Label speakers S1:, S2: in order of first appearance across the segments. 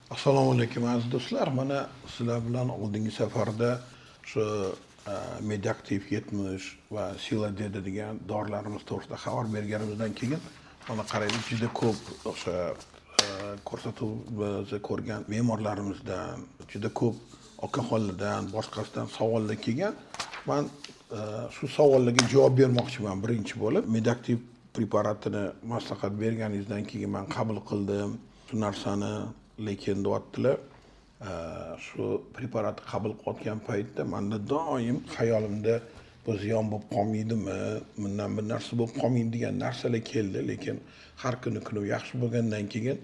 S1: Assalomu alaykum aziz do'stlar. Mana sizlar bilan oldingi safarda shu Medaktiv 70 va Sila dedi degan dorilarimiz to'g'risida xabar berganimizdan keyin mana qaraylik juda ko'p o'sha ko'rsatuv biz ko'rgan bemorlarimizdan, juda ko'p okaxonlardan, boshqasidan savollar kelgan. Men shu savollarga javob bermoqchiman. Birinchi bo'lib, Medaktiv preparatini maslahat berganingizdan keyin men qabul qildim. Shu narsani lekin deyaptilar, shu preparatni qabul qilayotgan paytda menda doim xayolimda bu ziyon bo'lib qolmaydimi, bundan bir narsa bo'lib qolmaydi degan narsalar keldi, lekin har kuni yaxshi bo'lgandan keyin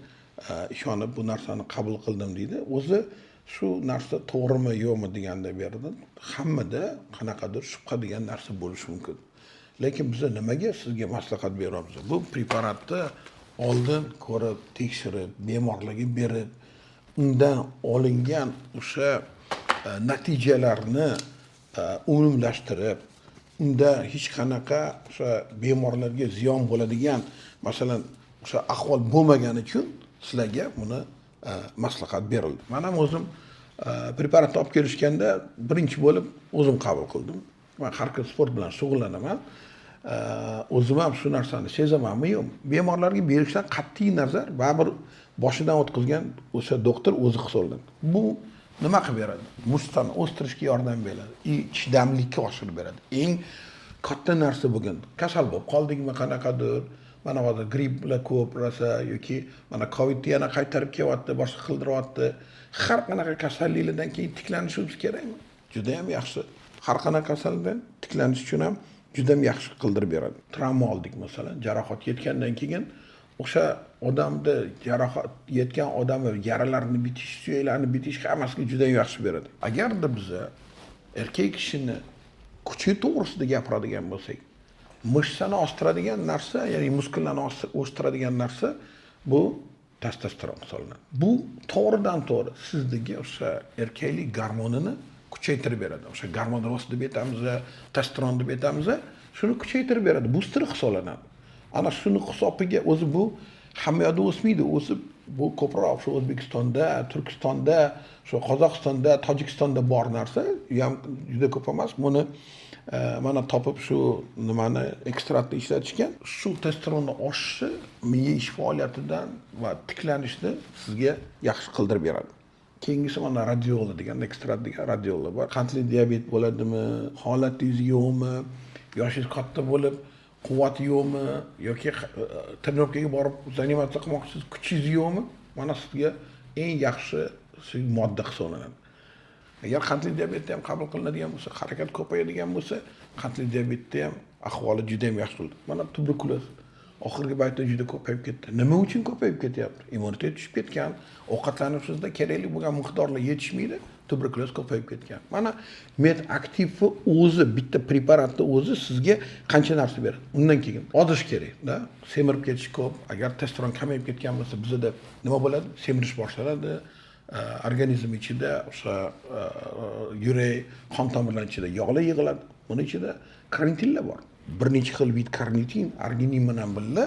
S1: ishonib bu narsani qabul qildim deydi. O'zi shu narsa to'g'rimi yo'qmi deganda berdi. Hammada qanaqadir shubha degan narsa bo'lishi mumkin. Lekin biz nimaga sizga maslahat beramiz? Bu preparatni oldin ko'rib, tekshirib, bemorlarga berib, undan olingan o'sha natijalarni umumlashtirib, unda hech qanaqa o'sha bemorlarga ziyon bo'ladigan, masalan, o'sha ahvol bo'lmagani uchun sizlarga buni maslahat berildi. Men ham o'zim preparatni olib kelishganda birinchi bo'lib o'zim qabul qildim. Men har kun sport bilan shug'ullanaman. O'zim ham shu narsani sezamanmi yo'q. Bemorlarga berishdan qat'iy nazar baribir boshidan o'tkazgan o'sha doktor o'zi hisoblanadi. Bu nima qilib beradi? Mushtani o'stirishga yordam beradi, chidamlikka oshirib beradi. Eng katta narsa bo'lgan, kasal bo'lib qoldingmi qanaqadir, mana hozir gripp bilan ko'p rosa yoki mana covidni yana qaytarib kelyapti, boshqa qildiryapti. Har qanaqa kasalliklardan keyin tiklanishimiz kerakmi? Juda ham yaxshi. Har qanaqa kasallikdan tiklanish uchun ham juda ham yaxshi qildirib beradi. Travma oldik masalan, jarohat yetgandan keyin o'sha odamda jarohat yetgan odamni yaralarini bitish, suyaklarni bitish hammasiga juda yaxshi beradi. Agarda biz erkak kishini kuchi to'g'risida gapiradigan bo'lsak, mishsani o'stiradigan narsa, ya'ni muskullarni o'stiradigan narsa bu testosteron hisoblanadi. Bu to'g'ridan to'g'ri sizdagi o'sha erkaklik gormonini kuchaytirib beradi. O'sha gormon rost deb aytamiz, testosteron deb aytamiz, shuni kuchaytirib beradi. Booster hisoblanadi. Ana shuni hisobiga o'zi bu hamma yoqda o'smaydi. O'sib bu ko'proq shu O'zbekistonda, Turkistonda, shu Qozog'istonda, Tojikistonda bor narsa, ham juda ko'p emas. Buni mana topib shu nimani ekstraktni ishlatishgan. Shu testosteronni oshishi miya ish faoliyatidan va tiklanishni sizga yaxshi qildirib beradi. Keyingisi mana radiola degan ekstrakt degan radiola bor. Qandli diabet bo'ladimi, holatingiz yo'qmi, yoshingiz katta bo'lib, quvvat yo'qmi yoki trenirovkaga borib zanimatsiya qilmoqchisiz, kuchingiz yo'qmi? Mana sizga eng yaxshi modda hisoblanadi. Agar qandli diabetni ham qabul qilinadigan bo'lsa, harakat ko'payadigan bo'lsa, qandli diabetda ham ahvoli juda ham yaxshi bo'ladi. Mana tuberkuloz oxirgi paytda juda ko'payib ketdi. Nima uchun ko'payib ketyapti? Immunitet tushib ketgan, ovqatlanishingizda kerakli bo'lgan miqdorlar yetishmaydi, tuberkuloz ko'payib ketgan. Mana Medaktivni o'zi, bitta preparatni o'zi sizga qancha narsa beradi. Undan keyin ozish kerak-da. Semirib ketish ko'p. Agar testosteron kamayib ketgan bo'lsa, bizda nima bo'ladi? Semirish boshlanadi. Organizm ichida o'sha yurak, qon tomirlar ichida yog'lar yig'iladi. Buni ichida karantinlar bor. Bir necha xil vid karnitin, arginin bilan birga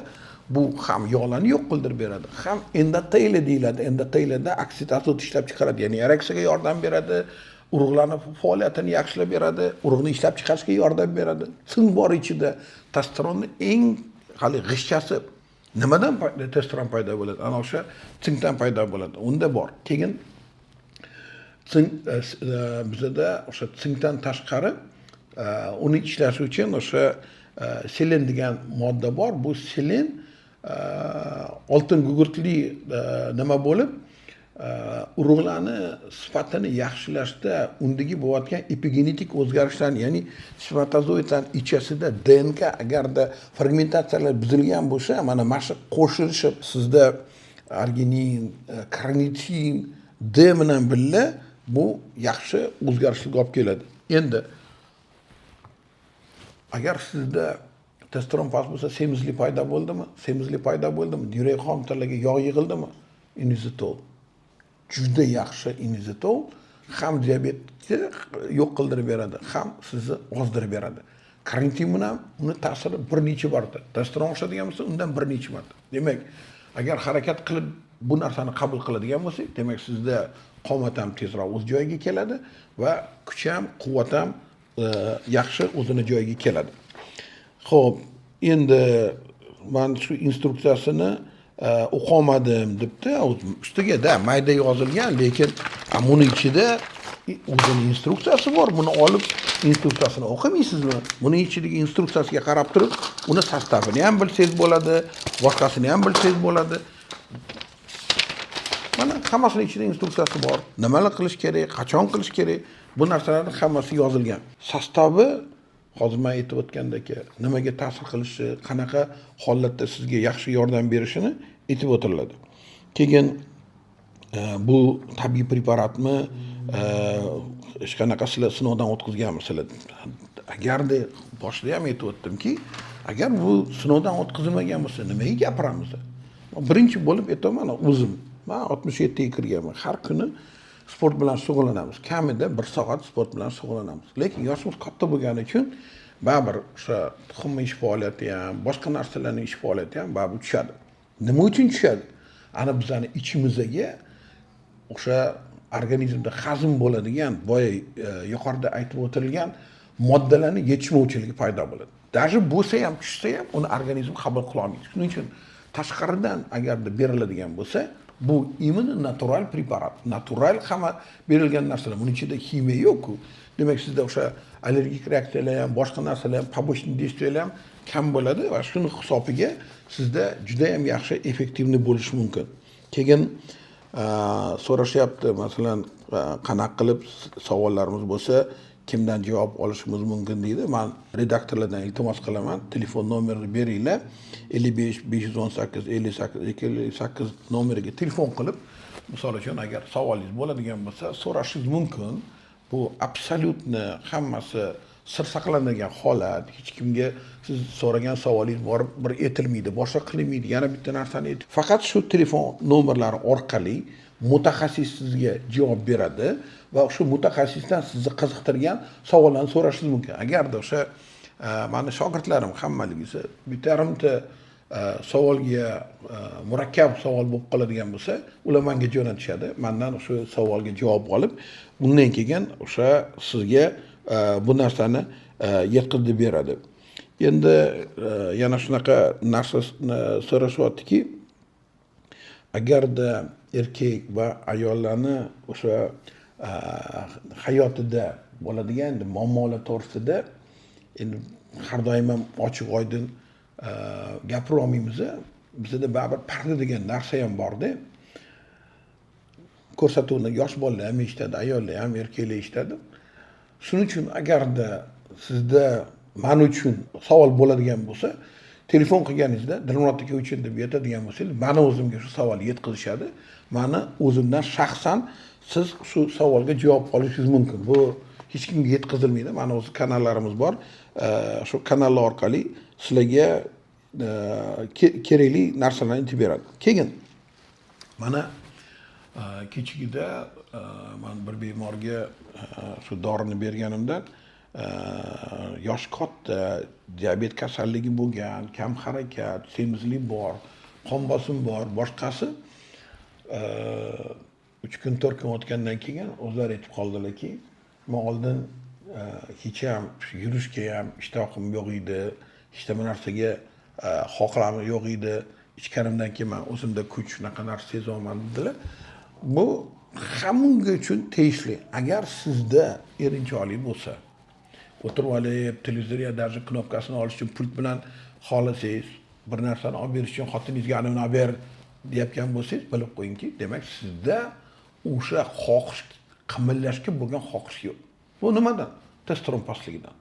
S1: bu ham yog'larni yo'q qildirib beradi, ham endoteliya deyiladi. Endoteliada oksidazot ishlab chiqaradi, ya'ni ereksiyaga yordam beradi, urug'larni faoliyatini yaxshilab beradi, urug'ni ishlab chiqarishga yordam beradi. Sin bor ichida testosteronni eng hali g'ishchasi. Nimadan testosteron paydo bo'ladi? Ana o'sha sinkdan paydo bo'ladi. Unda bor. Keyin bizda o'sha sinkdan tashqari uni ishlashi uchun o'sha selen degan modda bor. Bu selen oltin gugurtli nima bo'lib, urug'larni sifatini yaxshilashda undagi bo'layotgan epigenetik o'zgarishlarni, ya'ni spermatozoidlar ichasida DNK agarda fragmentatsiyalar buzilgan bo'lsa, mana shu qo'shilishib sizda arginin, karnitin, D bilan birga bu yaxshi o'zgarishlarga olib keladi. Endi agar sizda testosteron past bo'lsa, semizlik paydo bo'ldimi? Semizlik paydo bo'ldimi? Yurak qon-tomirlarga yog' yig'ildimi? Inizitol. Juda yaxshi inizitol ham diabetni yo'q qildirib beradi, ham sizni ozdirib beradi. Karantin bilan uni ta'siri bir necha marta. Testosteron oshadigan bo'lsa, undan bir necha marta. Demak, agar harakat qilib bu narsani qabul qiladigan bo'lsak, demak sizda qomat ham tezroq o'z joyiga keladi va kuch ham, quvvat ham yaxshi o'zini joyiga keladi. Xo'p, endi men shu instruksiyasini o'qolmadim debdi, ustiga mayda yozilgan, lekin buni ichida o'zini instruksiyasi bor. Buni olib instruksiyasini o'qimaysizmi? Buni ichidagi instruksiyasiga qarab turib, uni sostavini ham bilsangiz bo'ladi, boshqasini ham bilsangiz bo'ladi. Mana hammasini ichida instruksiyasi bor. Nimalar qilish kerak, qachon qilish kerak, bu narsalarning hammasi yozilgan. Sostavi hozir men aytib o'tgandek, nimaga ta'sir qilishi, qanaqa holatda sizga yaxshi yordam berishini aytib o'tiriladi. Keyin bu tabiiy preparatmi, hech qanaqa sizlar sinovdan o'tkazganmisizlar? Agarda boshida ham aytib o'tdimki, agar bu sinovdan o'tkazilmagan bo'lsa, nimaga gapiramiz? Birinchi bo'lib aytaman, o'zim. Men 67 ga kirganman. Har kuni sport bilan shug'ullanamiz. Kamida 1 soat sport bilan shug'ullanamiz. Lekin yoshimiz katta bo'lgani uchun baribir o'sha tuxum ish faoliyati ham, boshqa narsalarning ish faoliyati ham baribir tushadi. Nima uchun tushadi? Ana bizani ichimizga o'sha organizmda hazm bo'ladigan, boya yuqorida aytib o'tilgan moddalarning yetishmovchiligi paydo bo'ladi. Даже bo'lsa ham, tushsa ham uni organizm qabul qila olmaydi. Shuning uchun tashqaridan agarda beriladigan bo'lsa, bu immun natural preparat, natural hamma berilgan narsalar. Buning ichida ximiya yo'q-ku. Demak, sizda o'sha allergik reaksiyalar ham, boshqa narsalar ham, побочный действиялар ham kam bo'ladi va shuni hisobiga sizda juda ham yaxshi effektivni bo'lishi mumkin. Keyin so'rashyapti, masalan, qanaqa qilib savollarimiz bo'lsa, kimdan javob olishimiz mumkin deydi. Men redaktorlardan iltimos qilaman, telefon nomerini beringlar. 55 518 58 258 nomeriga telefon qilib, misol uchun agar savolingiz bo'ladigan bo'lsa, so'rashingiz mumkin. Bu absolyutni hammasi sir saqlanadigan holat. Hech kimga siz so'ragan savolingiz borib bir aytilmaydi, boshqa qilinmaydi. Yana bitta narsani aytib, faqat shu telefon nomerlari orqali mutaxassis sizga javob beradi va shu mutaxassisdan sizni qiziqtirgan savollarni so'rashingiz mumkin. Agarda o'sha meni shogirdlarim hammaligisi bittarimta savolga murakkab savol bo'lib qoladigan bo'lsa, ular menga jo'natishadi. Mendan shu savolga javob olib, undan keyin o'sha sizga bu narsani yetkazib beradi. Endi yana shunaqa narsa so'rashyaptiki, agarda erkak va ayollarni o'sha hayotida bo'ladigan muammolar to'g'risida endi har doim ham ochiq oydin gapira olmaymiz. Bizda baribir parda degan narsa ham bor-da. Ko'rsatuvni yosh bolalar ham eshitadi, ayollar ham, erkaklar eshitadi. Shuning uchun agarda sizda men uchun savol bo'ladigan bo'lsa, telefon qilganingizda Dilmurod aka uchun deb aytadigan bo'lsangiz, meni o'zimga shu savolni yetkazishadi. Meni o'zimdan shaxsan siz shu savolga javob olishingiz mumkin. Bu hech kimga yetkazilmaydi. Mana o'z kanallarimiz bor. Shu kanallar orqali sizlarga kerakli narsalarni aytib beradi. Keyin mana kechigida men bir bemorga shu dorini berganimdan yosh katta, diabet kasalligi bo'lgan, kam harakat, semizlik bor, qon bosimi bor, boshqasi 3 kun 4 kun o'tgandan keyin o'zlari aytib qoldilarki, men oldin hech ham yurishga ham ishtoqim yo'q edi, hech nima narsaga xohlarim yo'q edi. Ichganimdan keyin men o'zimda kuch shunaqa narsa sezaman dedilar. Bu hammaga uchun tegishli. Agar sizda erinchoqlik bo'lsa, o'tirib olib, televizorga даже knopkasini olish uchun pult bilan xohlasangiz, bir narsani olib berish uchun xotiningizga ana buni olib ber deyotgan bo'lsangiz, bilib qo'yingki, demak sizda o'sha xohish, qimillashga bo'lgan xohish yo'q. Bu nimadan? Testosteron pastligidan.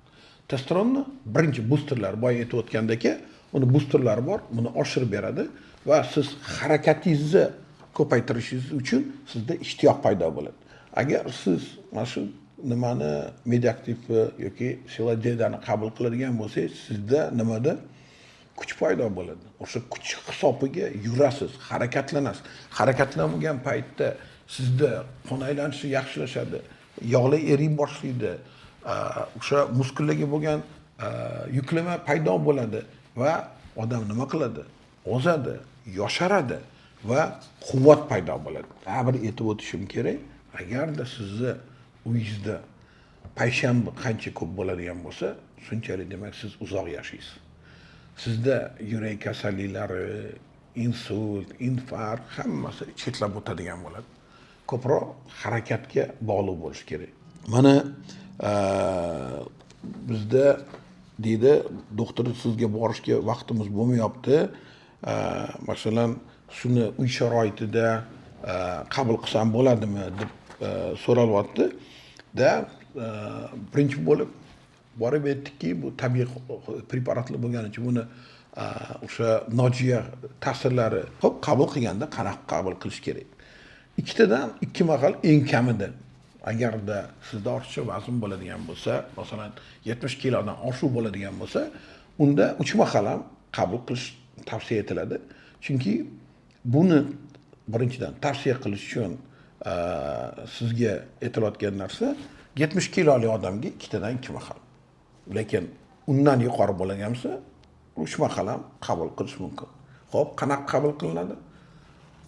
S1: Testosteronni birinchi boosterlar, boya aytib o'tgandek, uni boosterlari bor, buni oshirib beradi va siz harakatingizni ko'paytirishingiz uchun sizda ishtiyoq paydo bo'ladi. Agar siz mana shu nimani medaktiv yoki siladedani qabul qiladigan bo'lsangiz, sizda nimada kuch paydo bo'ladi. O'sha kuch hisobiga yurasiz, harakatlanasiz. Harakatlanmagan paytda sizda qon aylanishi yaxshilashadi, yog'lar eriy boshlaydi, o'sha muskullarga bo'lgan yuklama paydo bo'ladi va odam nima qiladi? Ozadi, yosharadi. va quvvat paydo bo'ladi. Bir aytib o'tishim kerak, agarda sizni uyingizda payshanba qancha ko'p bo'ladigan bo'lsa, shunchalik demak siz uzoq yashaysiz. Sizda yurak kasalliklari, insult, infarkt hammasi chetlab o'tadigan bo'ladi. Ko'proq harakatga bog'liq bo'lish kerak. Mana bizda deydi, doktor sizga borishga vaqtimiz bo'lmayapti. Masalan, shuni uy sharoitida qabul qilsam bo'ladimi deb so'ralyapti. Birinchi bo'lib borib aytdikki, bu tabiiy preparatlar bo'lgani uchun buni o'sha nojo'ya ta'sirlari ko'p qabul qilganda qanaqa qabul qilish kerak. Ikkitadan ikki mahal eng kamida agarda sizda ortiqcha vazn bo'ladigan bo'lsa, masalan 70 kilodan oshuv bo'ladigan bo'lsa, unda 3 mahal ham qabul qilish tavsiya etiladi. Chunki buni birinchidan tavsiya qilish uchun sizga aytilayotgan narsa 70 kiloli odamga ikkitadan 2 mahal. Lekin undan yuqori bo'lgan bo'lsa 3 mahal ham qabul qilish mumkin. Xo'p, qanaqa qabul qilinadi?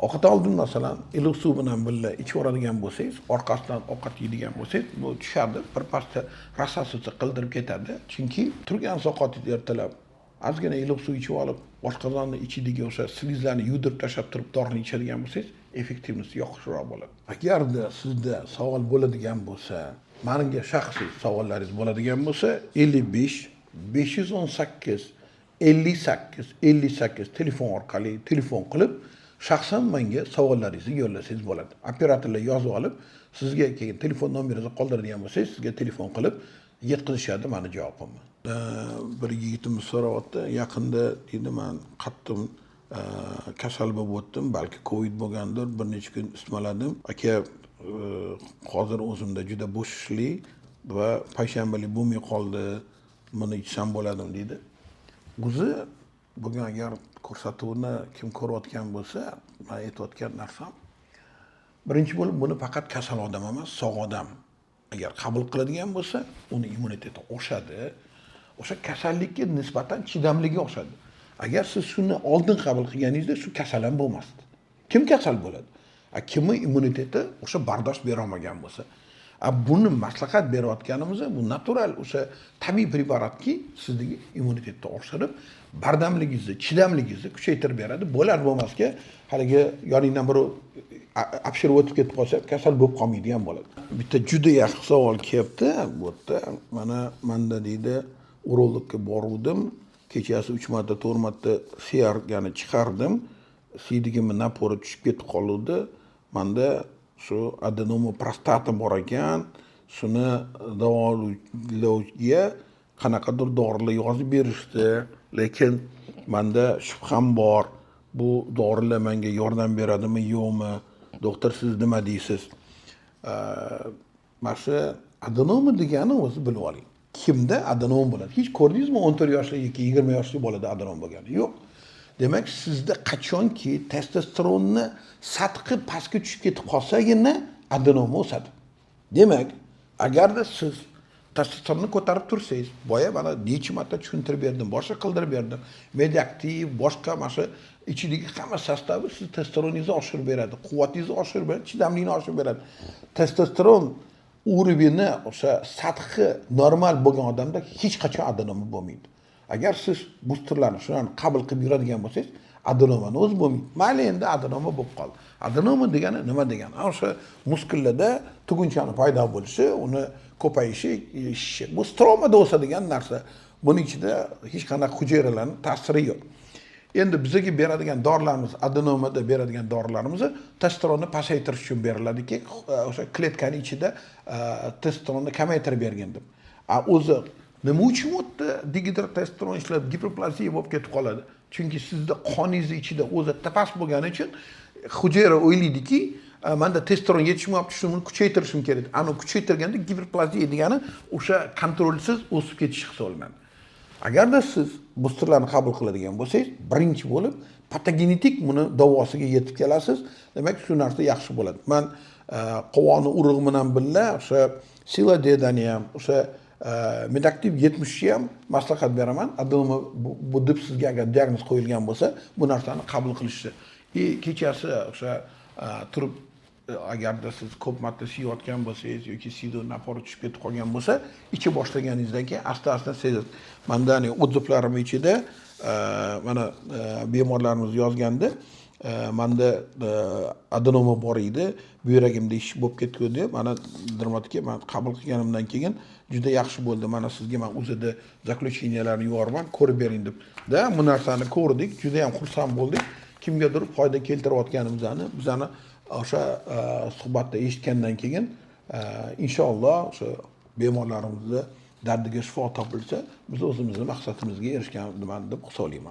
S1: Ovqat oldin masalan iliq suv bilan birga ichaveradigan bo'lsangiz, orqasidan ovqat yeydigan bo'lsangiz, bu tushadi, bir pasda rassasicha qildirib ketadi. Chunki turgan ovqatingizni ertalab ozgina iliq suv ichib olib, oshqozonni ichidagi o'sha slizlarni yudirib tashlab turib dorini ichadigan bo'lsangiz, effektivness yaxshiroq bo'ladi. Agarda sizda savol bo'ladigan bo'lsa, menga shaxsiy savollaringiz bo'ladigan bo'lsa, 55 518 58 58 telefon orqali telefon qilib shaxsan menga savollaringizni yo'llasangiz bo'ladi. Operatorlar yozib olib, sizga keyin telefon nomeringizni qoldiradigan bo'lsangiz, sizga telefon qilib yetkazishadi meni javobimni. Bir yigitimiz so'rayapti, yaqinda deydi, men qattiq kasal bo'lib o'tdim, balki Covid bo'lgandir, bir necha kun isitmaladim. Aka, hozir o'zimda juda bo'shlik va payshanbalik bo'lmay qoldi, buni ichsam bo'ladimi deydi. O'zi bugun agar ko'rsatuvni kim ko'rayotgan bo'lsa, men aytayotgan narsam, birinchi bo'lib buni faqat kasal odam emas, sog' odam agar qabul qiladigan bo'lsa, uni immuniteti oshadi. O'sha kasallikka nisbatan chidamligi oshadi. Agar siz shuni oldin qabul qilganingizda, shu kasal ham bo'lmasdi. Kim kasal bo'ladi? Kimning immuniteti o'sha bardosh bera olmagan bo'lsa. Buni maslahat berayotganimiz bu natural o'sha tabiiy preparatki, sizdagi immunitetni oshirib, bardamligingizni, chidamligingizni kuchaytirib beradi. Bo'lar bo'lmasga haligi yoningdan biri apshirib o'tib ketib qolsa, kasal bo'lib qolmaydigan bo'ladi. Bitta juda yaxshi savol kelyapti. Bu yerda mana menda deydi, urologga boruvdim. Kechasi 3 marta, 4 marta siyargani chiqardim. Siydigimni napori tushib ketib qoldi. Menda shu adenoma prostata bor ekan. Shuni davolovga qanaqadir dorilar yozib berishdi. Lekin menda shubham bor. Bu dorilar menga yordam beradimi, yo'qmi? Doktor, siz nima deysiz? Mana shu adenoma degani o'zi bilib oling. Kimda adenom bo'ladi? Hech ko'rdingizmi 14 yoshli yoki 20 yoshli bolada adenom bo'lgani? Yo'q. Demak, sizda qachonki testosteronni sathi pastga tushib ketib qolsagina adenom o'sadi. Demak, agarda siz testosteronni ko'tarib tursangiz, boya mana necha marta tushuntirib berdim, boshqa qildirib berdim. Mediaktiv, boshqa mana shu ichidagi hamma sostavi siz testosteroningizni oshirib beradi, quvvatingizni oshirib beradi, chidamlikni oshirib beradi. Testosteron urovini o'sha sathi normal bo'lgan odamda hech qachon adenoma bo'lmaydi. Agar siz busterlarni shularni qabul qilib yuradigan bo'lsangiz, adenomani o'zi bo'lmaydi. Mayli endi adenoma bo'lib qoldi. Adenoma degani nima degani? O'sha muskullarda tugunchani paydo bo'lishi, uni ko'payishi, shishishi. Bu stromada o'sadigan narsa. Buning ichida hech qanaqa hujayralarning ta'siri yo'q. Endi bizga beradigan dorilarimiz, adenomada beradigan dorilarimiz testosteronni pasaytirish uchun beriladiki, o'sha kletkaning ichida testosteronni kamaytirib bergan deb. O'zi nima uchun o'tdi dihidrotestosteron ishlab giperplaziya bo'lib ketib qoladi? Chunki sizda qoningiz ichida o'zi past bo'lgani uchun hujayra o'ylaydiki, menda testosteron yetishmayapti, shuni kuchaytirishim kerak. Ani kuchaytirganda giperplaziya degani o'sha kontrolsiz o'sib ketish hisoblanadi. Agarda siz busterlarni qabul qiladigan bo'lsangiz, birinchi bo'lib patogenetik buni davosiga yetib kelasiz. Demak, shu narsa yaxshi bo'ladi. Men qovoni urug'i bilan birga o'sha siladedani ham, o'sha Medaktiv 70 ham maslahat beraman. Adenoma bu deb sizga agar diagnoz qo'yilgan bo'lsa, bu narsani qabul qilishni. Kechasi o'sha turib agarda siz ko'p marta siyayotgan bo'lsangiz yoki siydan napori tushib ketib qolgan bo'lsa, ichi boshlaganingizdan keyin asta-asta sezasiz. Menda otзывlarim ichida mana bemorlarimiz yozganda manda adenoma bor edi, buyuragimda ish bo'lib ketgandi. Mana dermatga men qabul qilganimdan keyin juda yaxshi bo'ldi. Mana sizga men o'zida zaklучениyalarni yuboraman, ko'rib bering deb. Bu narsani ko'rdik, juda ham xursand bo'ldik. Kimgadir foyda keltirayotganimizni bizani o'sha suhbatda eshitgandan keyin inshaalloh o'sha bemorlarimizni dardiga shifo topilsa, biz o'zimizning maqsadimizga erishganman deb hisoblayman.